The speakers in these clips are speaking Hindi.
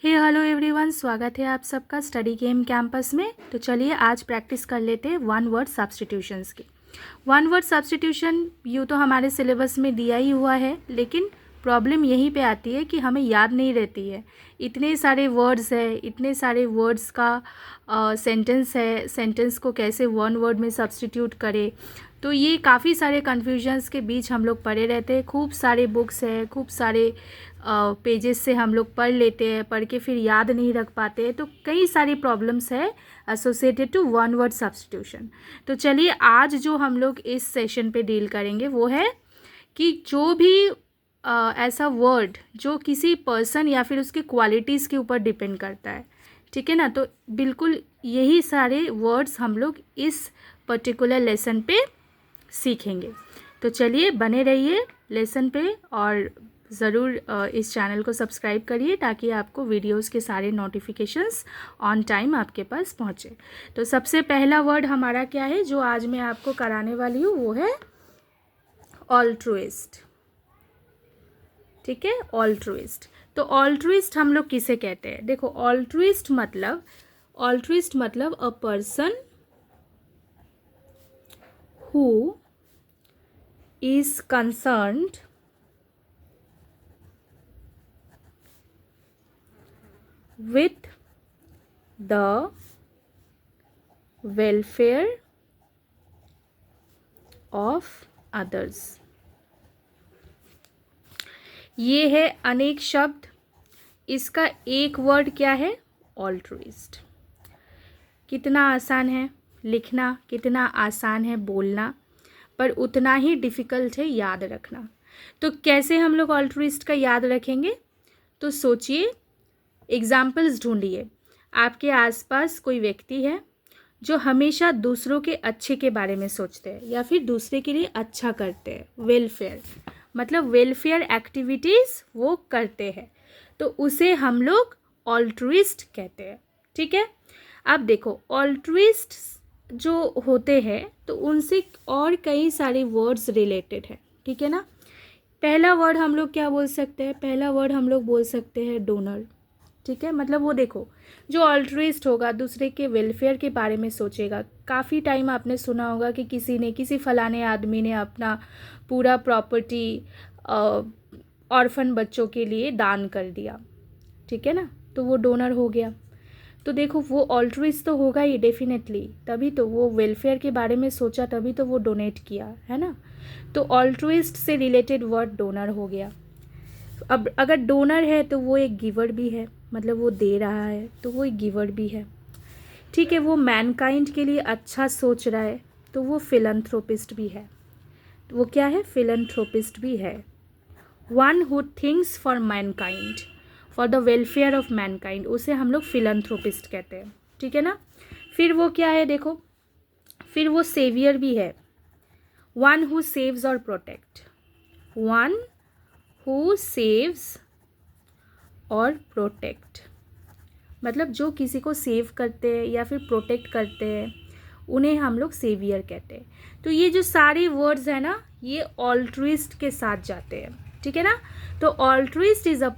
हे हेलो एवरीवन, स्वागत है आप सबका स्टडी गेम कैंपस में। तो चलिए आज प्रैक्टिस कर लेते हैं वन वर्ड सब्स्टिट्यूशंस की। वन वर्ड सब्स्टिट्यूशन यूँ तो हमारे सिलेबस में दिया ही हुआ है, लेकिन प्रॉब्लम यहीं पे आती है कि हमें याद नहीं रहती है। इतने सारे वर्ड्स है, इतने सारे वर्ड्स का सेंटेंस है, सेंटेंस को कैसे वन वर्ड में सब्स्टिट्यूट करें, तो ये काफ़ी सारे कन्फ्यूजन्स के बीच हम लोग पढ़े रहते हैं। खूब सारे बुक्स हैं, खूब सारे पेजेस से हम लोग पढ़ लेते हैं, पढ़ के फिर याद नहीं रख पाते हैं, तो कई सारी प्रॉब्लम्स है associated to one word substitution. तो चलिए आज जो हम लोग इस सेशन पे डील करेंगे वो है कि जो भी ऐसा वर्ड जो किसी पर्सन या फिर उसके क्वालिटीज़ के ऊपर डिपेंड करता है, ठीक है ना, तो बिल्कुल यही सारे वर्ड्स हम लोग इस पर्टिकुलर लेसन पे सीखेंगे। तो चलिए बने रहिए लेसन पे और ज़रूर इस चैनल को सब्सक्राइब करिए ताकि आपको वीडियोस के सारे नोटिफिकेशंस ऑन टाइम आपके पास पहुँचे। तो सबसे पहला वर्ड हमारा क्या है जो आज मैं आपको कराने वाली हूँ, वो है ऑल्ट्रुइस्ट। ठीक है, ऑल्ट्रुइस्ट। तो ऑल्ट्रुइस्ट हम लोग किसे कहते हैं? देखो, ऑल्ट्रुइस्ट मतलब अ person who is concerned with the welfare of others। ये है अनेक शब्द, इसका एक वर्ड क्या है? ऑल्ट्रुइस्ट। कितना आसान है लिखना, कितना आसान है बोलना, पर उतना ही डिफ़िकल्ट है याद रखना। तो कैसे हम लोग ऑल्ट्रुइस्ट का याद रखेंगे? तो सोचिए, एग्जाम्पल्स ढूंढिए। आपके आसपास कोई व्यक्ति है जो हमेशा दूसरों के अच्छे के बारे में सोचते हैं या फिर दूसरे के लिए अच्छा करते हैं, वेलफेयर मतलब वेलफेयर एक्टिविटीज़ वो करते हैं, तो उसे हम लोग ऑल्ट्रुइस्ट कहते हैं। ठीक है, अब देखो ऑल्ट्रुइस्ट जो होते हैं तो उनसे और कई सारे वर्ड्स रिलेटेड है। ठीक है ना, पहला वर्ड हम लोग क्या बोल सकते हैं? पहला वर्ड हम लोग बोल सकते हैं डोनर। ठीक है, मतलब वो देखो जो ऑल्ट्रुइस्ट होगा, दूसरे के वेलफेयर के बारे में सोचेगा। काफ़ी टाइम आपने सुना होगा कि किसी फलाने आदमी ने अपना पूरा प्रॉपर्टी ऑर्फन बच्चों के लिए दान कर दिया। ठीक है ना, तो वो डोनर हो गया। तो देखो वो ऑल्ट्रुइस्ट तो होगा ही डेफिनेटली, तभी तो वो वेलफेयर के बारे में सोचा, तभी तो वो डोनेट किया, है ना। तो ऑल्ट्रुइस्ट से रिलेटेड वर्ड डोनर हो गया। अब अगर डोनर है तो वो एक गिवर भी है, मतलब वो दे रहा है तो वो एक गिवर भी है। ठीक है, वो मैनकाइंड के लिए अच्छा सोच रहा है तो वो फिलैंथ्रोपिस्ट भी है। तो वो क्या है? फिलैंथ्रोपिस्ट भी है। One who thinks for Mankind, for the welfare of Mankind, उसे हम लोग फिलैंथ्रोपिस्ट कहते हैं। ठीक है ना, फिर वो क्या है? देखो, फिर वो सेवियर भी है। वन हु सेव्स और प्रोटेक्ट, वन हु सेव्स और प्रोटेक्ट, मतलब जो किसी को सेव करते हैं या फिर प्रोटेक्ट करते हैं उन्हें हम लोग सेवियर कहते हैं। तो ये जो सारे वर्ड्स हैं ना, ये ऑल्ट्रुइस्ट के साथ जाते हैं। ठीक है ना, तो ऑल्ट्रुइस्ट इज अ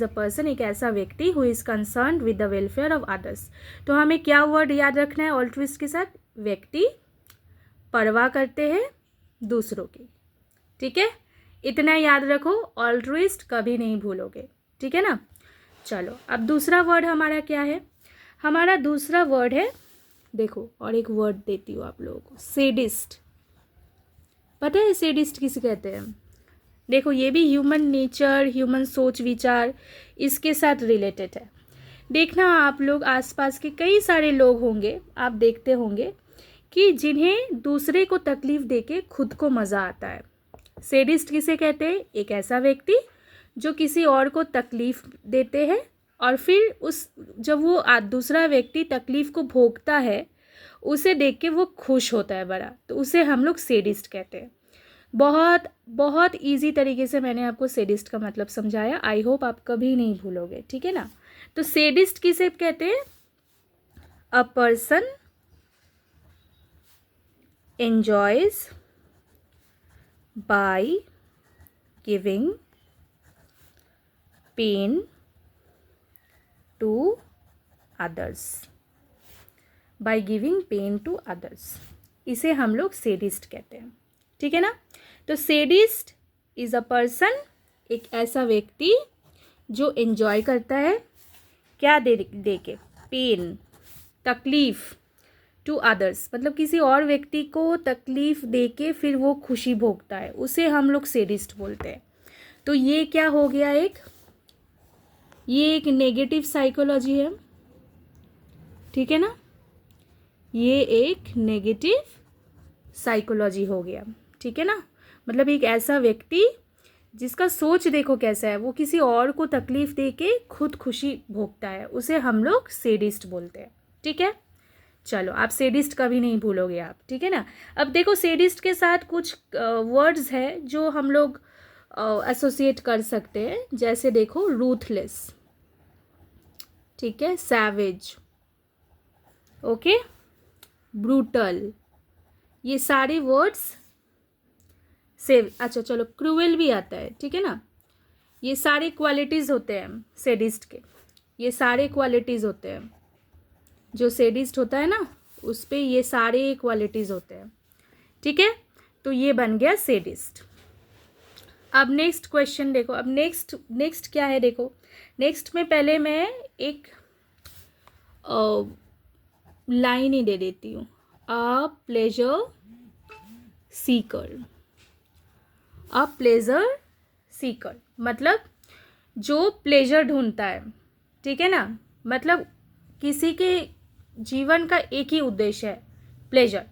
पर्सन एक ऐसा व्यक्ति who is concerned with the welfare of others. तो हमें क्या वर्ड याद रखना है ऑल्ट्रुइस्ट के साथ? व्यक्ति परवाह करते हैं दूसरों की। ठीक है, इतना याद रखो, ऑल्ट्रुइस्ट कभी नहीं भूलोगे। ठीक है ना। चलो अब दूसरा वर्ड हमारा क्या है? हमारा दूसरा वर्ड है, देखो और एक वर्ड देती हूँ आप लोगों को, सेडिस्ट। पता है सेडिस्ट किसे कहते हैं? देखो ये भी ह्यूमन नेचर, ह्यूमन सोच विचार इसके साथ रिलेटेड है। देखना आप लोग आसपास के कई सारे लोग होंगे, आप देखते होंगे कि जिन्हें दूसरे को तकलीफ देके खुद को मज़ा आता है। सेडिस्ट किसे कहते हैं? एक ऐसा व्यक्ति जो किसी और को तकलीफ देते हैं और फिर जब वो दूसरा व्यक्ति तकलीफ को भोगता है उसे देख के वो खुश होता है बड़ा, तो उसे हम लोग सेडिस्ट कहते हैं। बहुत बहुत ईजी तरीके से मैंने आपको सेडिस्ट का मतलब समझाया, आई होप आप कभी नहीं भूलोगे। ठीक है ना, तो सेडिस्ट किसे कहते हैं? A person enjoys by giving pain to others, by giving pain to others, इसे हम लोग सैडिस्ट कहते हैं। ठीक है ना। तो सैडिस्ट इज़ अ पर्सन, एक ऐसा व्यक्ति जो एंजॉय करता है क्या दे के, पेन, तकलीफ़, टू अदर्स, मतलब किसी और व्यक्ति को तकलीफ़ दे के फिर वो खुशी भोगता है, उसे हम लोग सैडिस्ट बोलते हैं। तो ये क्या हो गया, ये एक नेगेटिव साइकोलॉजी है। ठीक है ना, ये एक नेगेटिव साइकोलॉजी हो गया। ठीक है ना, मतलब एक ऐसा व्यक्ति जिसका सोच देखो कैसा है, वो किसी और को तकलीफ़ दे के खुद खुशी भोगता है, उसे हम लोग सैडिस्ट बोलते हैं। ठीक है, चलो आप सैडिस्ट कभी नहीं भूलोगे आप। ठीक है ना। अब देखो सैडिस्ट के साथ कुछ वर्ड्स है जो हम लोग एसोसिएट कर सकते हैं, जैसे देखो रूथलेस, ठीक है, सैवेज, ओके, ब्रूटल, ये सारे वर्ड्स से, अच्छा चलो क्रूएल भी आता है। ठीक है ना, ये सारे क्वालिटीज़ होते हैं सैडिस्ट के, ये सारे क्वालिटीज़ होते हैं, जो सैडिस्ट होता है ना उस पे ये सारे क्वालिटीज़ होते हैं। ठीक है, तो ये बन गया सैडिस्ट। अब नेक्स्ट क्वेश्चन देखो, अब नेक्स्ट क्या है देखो, नेक्स्ट में पहले मैं एक लाइन ही दे देती हूँ, a pleasure Sikar, a pleasure Sikar मतलब जो प्लेजर ढूंढता है। ठीक है ना, मतलब किसी के जीवन का एक ही उद्देश्य है, प्लेजर,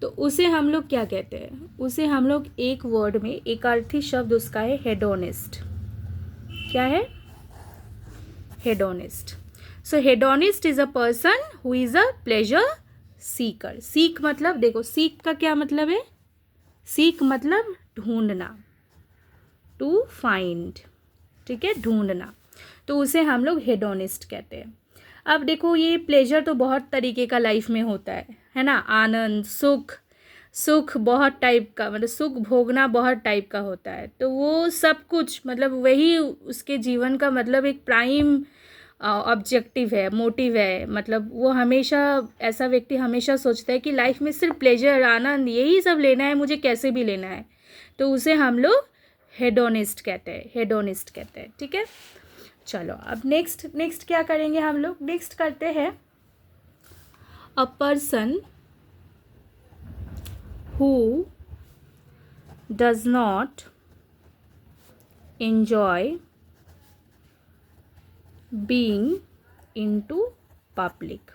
तो उसे हम लोग क्या कहते हैं, उसे हम लोग एक वर्ड में, एक अर्थी शब्द उसका है हेडोनिस्ट। क्या है, hedonist. So hedonist is a person who is a pleasure Sikar. Seek मतलब देखो, सीक का क्या मतलब है, सीक मतलब ढूंढना, टू फाइंड, ठीक है, ढूंढना, तो उसे हम लोग हेडोनिस्ट कहते हैं। अब देखो ये प्लेजर तो बहुत तरीके का लाइफ में होता है ना, आनंद, सुख, सुख बहुत टाइप का, मतलब सुख भोगना बहुत टाइप का होता है, तो वो सब कुछ मतलब वही उसके जीवन का मतलब एक प्राइम ऑब्जेक्टिव है, मोटिव है, मतलब वो हमेशा, ऐसा व्यक्ति हमेशा सोचता है कि लाइफ में सिर्फ प्लेजर, आनंद, यही सब लेना है मुझे, कैसे भी लेना है, तो उसे हम लोग हेडोनिस्ट कहते हैं, हेडोनिस्ट कहते हैं। ठीक है, चलो अब नेक्स्ट क्या करेंगे हम लोग, नेक्स्ट करते हैं a person who does not enjoy being into public,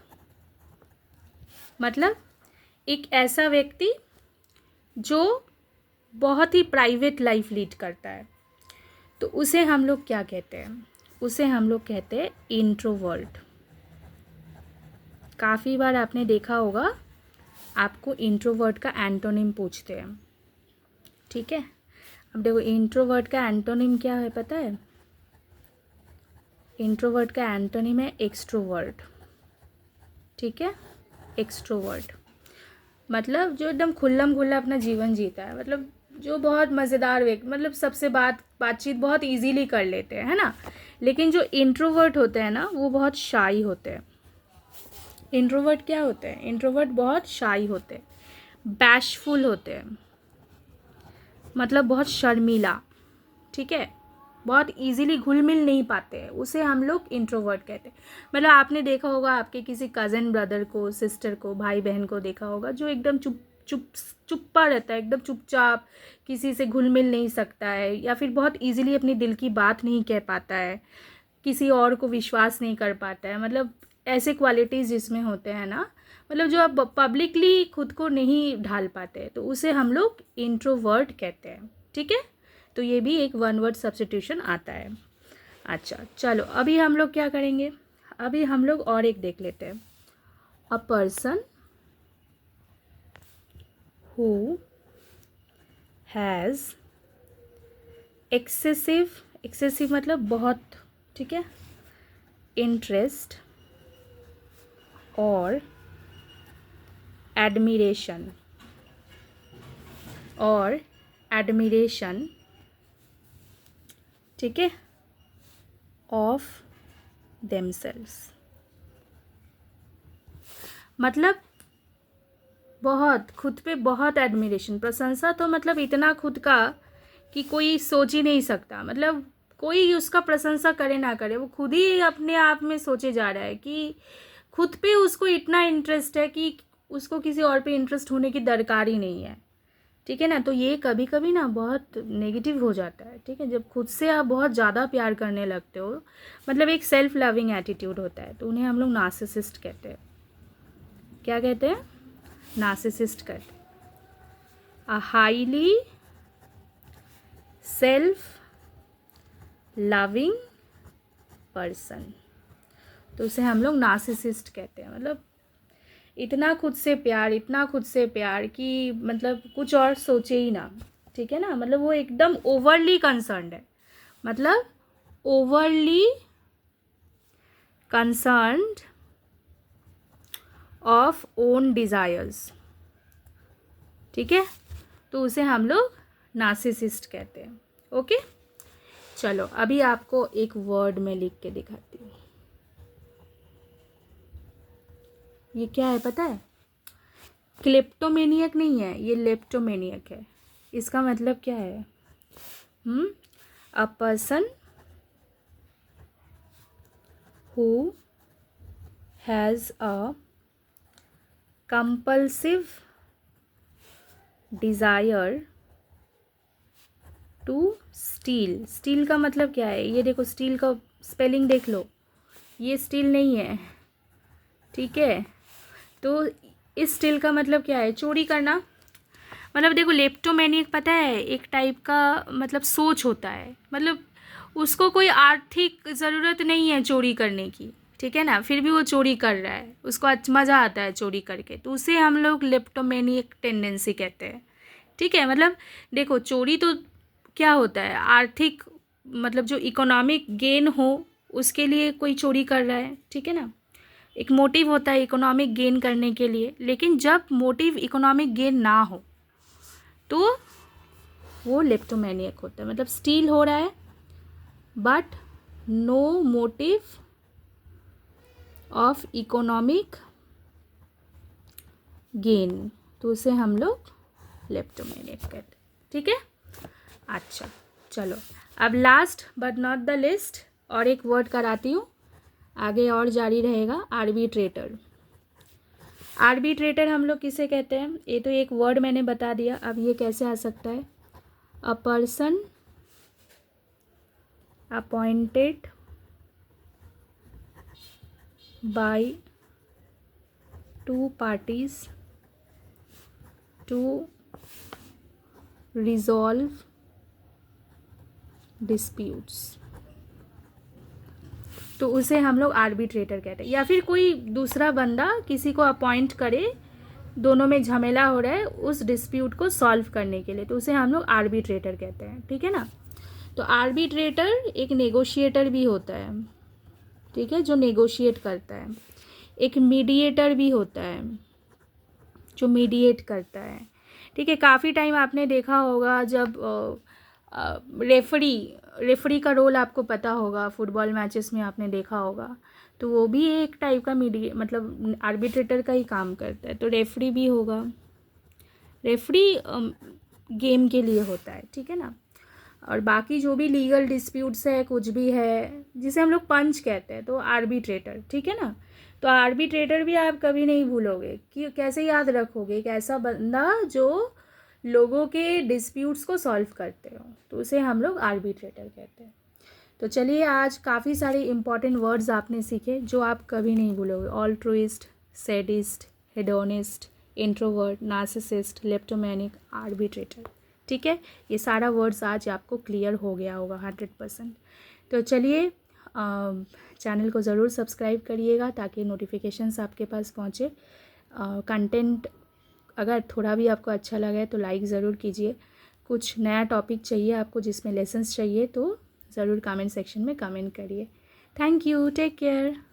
मतलब एक ऐसा व्यक्ति जो बहुत ही प्राइवेट लाइफ लीड करता है, तो उसे हम लोग क्या कहते हैं, उसे हम लोग कहते हैं इंट्रोवर्ट। काफ़ी बार आपने देखा होगा आपको इंट्रोवर्ट का एंटोनिम पूछते हैं। ठीक है, अब देखो इंट्रोवर्ट का एंटोनिम क्या है पता है, इंट्रोवर्ट का एंटोनिम है एक्सट्रोवर्ट। ठीक है, एक्सट्रोवर्ट मतलब जो एकदम खुल्लम खुल्ला अपना जीवन जीता है, मतलब जो बहुत मज़ेदार व्यक्ति, मतलब सबसे बातचीत बहुत इजीली कर लेते हैं, है ना। लेकिन जो इंट्रोवर्ट होते हैं ना वो बहुत शाई होते हैं। इंट्रोवर्ट क्या होते हैं, इंट्रोवर्ट बहुत शाई होते हैं, बैशफुल होते हैं, मतलब बहुत शर्मीला, ठीक है, बहुत इजीली घुल मिल नहीं पाते हैं, उसे हम लोग इंट्रोवर्ट कहते हैं। मतलब आपने देखा होगा आपके किसी कज़न ब्रदर को, सिस्टर को, भाई बहन को देखा होगा जो एकदम चुप्पा रहता है, एकदम चुपचाप, किसी से घुल मिल नहीं सकता है, या फिर बहुत इजीली अपनी दिल की बात नहीं कह पाता है, किसी और को विश्वास नहीं कर पाता है, मतलब ऐसे क्वालिटीज़ जिसमें होते हैं ना, मतलब जो आप पब्लिकली खुद को नहीं ढाल पाते, तो उसे हम लोग इंट्रोवर्ट कहते हैं। ठीक है, तो ये भी एक वन वर्ड सब्स्टिट्यूशन आता है। अच्छा चलो अभी हम लोग क्या करेंगे, अभी हम लोग और एक देख लेते हैं, a person who has excessive मतलब बहुत, ठीक है, इंटरेस्ट और एडमिरेशन ठीक है, ऑफ themselves। मतलब बहुत खुद पे बहुत एडमिरेशन, प्रशंसा तो मतलब इतना खुद का कि कोई सोच ही नहीं सकता। मतलब कोई उसका प्रशंसा करे ना करे, वो खुद ही अपने आप में सोचे जा रहा है कि खुद पे उसको इतना इंटरेस्ट है कि उसको किसी और पे इंटरेस्ट होने की दरकार ही नहीं है। ठीक है ना। तो ये कभी कभी ना बहुत नेगेटिव हो जाता है। ठीक है, जब खुद से आप बहुत ज़्यादा प्यार करने लगते हो, मतलब एक सेल्फ लविंग एटीट्यूड होता है, तो उन्हें हम लोग नार्सिसिस्ट कहते हैं। क्या कहते हैं? नार्सिसिस्ट कहते हैं। A highly self loving person, तो उसे हम लोग नार्सिसिस्ट कहते हैं। मतलब इतना खुद से प्यार, इतना खुद से प्यार कि मतलब कुछ और सोचे ही ना। ठीक है ना। मतलब वो एकदम ओवरली कंसर्न्ड है, मतलब overly concerned of own desires. ठीक है, तो उसे हम लोग नार्सिसिस्ट कहते हैं। ओके, चलो अभी आपको एक वर्ड में लिख के दिखाती हूँ। ये क्या है पता है? क्लेप्टोमेनियक नहीं है, ये लेप्टोमेनियक है। इसका मतलब क्या है? A person who has a compulsive desire to steal. Steal का मतलब क्या है? ये देखो, स्टील का स्पेलिंग देख लो, ये स्टील नहीं है। ठीक है, तो इस स्टील का मतलब क्या है? चोरी करना। मतलब देखो, लेप्टोमेनियक पता है एक टाइप का मतलब सोच होता है, मतलब उसको कोई आर्थिक ज़रूरत नहीं है चोरी करने की। ठीक है ना, फिर भी वो चोरी कर रहा है, उसको मज़ा आता है चोरी करके, तो उसे हम लोग लेप्टोमेनियक टेंडेंसी कहते हैं। ठीक है, मतलब देखो, चोरी तो क्या होता है? आर्थिक, मतलब जो इकोनॉमिक गेन हो उसके लिए कोई चोरी कर रहा है। ठीक है ना, एक मोटिव होता है इकोनॉमिक गेन करने के लिए। लेकिन जब मोटिव इकोनॉमिक गेन ना हो तो वो लेप्टोमेनियक होता है। मतलब स्टील हो रहा है but no motive of economic gain, तो उसे हम लोग लेप्टोमेनियक कहते हैं। ठीक है, अच्छा चलो, अब last but not the list और एक वर्ड कराती हूँ, आगे और जारी रहेगा। आर्बिट्रेटर। आर्बिट्रेटर हम लोग किसे कहते हैं? ये तो एक वर्ड मैंने बता दिया, अब ये कैसे आ सकता है? A person appointed by two parties to resolve disputes, तो उसे हम लोग आर्बिट्रेटर कहते हैं। या फिर कोई दूसरा बंदा किसी को अपॉइंट करे, दोनों में झमेला हो रहा है उस डिस्प्यूट को सॉल्व करने के लिए, तो उसे हम लोग आर्बिट्रेटर कहते हैं। ठीक है ना। तो आर्बिट्रेटर एक नेगोशिएटर भी होता है। ठीक है, जो नेगोशिएट करता है। एक मीडिएटर भी होता है जो मीडिएट करता है। ठीक है, काफ़ी टाइम आपने देखा होगा जब रेफरी का रोल आपको पता होगा, फुटबॉल मैचेस में आपने देखा होगा, तो वो भी एक टाइप का मतलब आर्बिट्रेटर का ही काम करता है। तो रेफरी भी होगा, रेफरी गेम के लिए होता है। ठीक है ना। और बाकी जो भी लीगल डिस्प्यूट्स है, कुछ भी है जिसे हम लोग पंच कहते हैं, तो आर्बिट्रेटर। ठीक है ना। तो आर्बिट्रेटर भी आप कभी नहीं भूलोगे कि कैसे याद रखोगे, एक ऐसा बंदा जो लोगों के डिस्प्यूट्स को सॉल्व करते हो, तो उसे हम लोग आर्बिट्रेटर कहते हैं। तो चलिए, आज काफ़ी सारे इंपॉर्टेंट वर्ड्स आपने सीखे जो आप कभी नहीं भूलोगे। Altruist, sadist, hedonist, introvert, narcissist, kleptomaniac, arbitrator. ठीक है, ये सारा वर्ड्स आज आपको क्लियर हो गया होगा 100%। तो चलिए, चैनल को ज़रूर सब्सक्राइब करिएगा ताकि नोटिफिकेशंस आपके पास पहुँचे। कंटेंट अगर थोड़ा भी आपको अच्छा लगा है तो लाइक ज़रूर कीजिए। कुछ नया टॉपिक चाहिए आपको जिसमें लेसन्स चाहिए तो ज़रूर कमेंट सेक्शन में कमेंट करिए। Thank you, take care.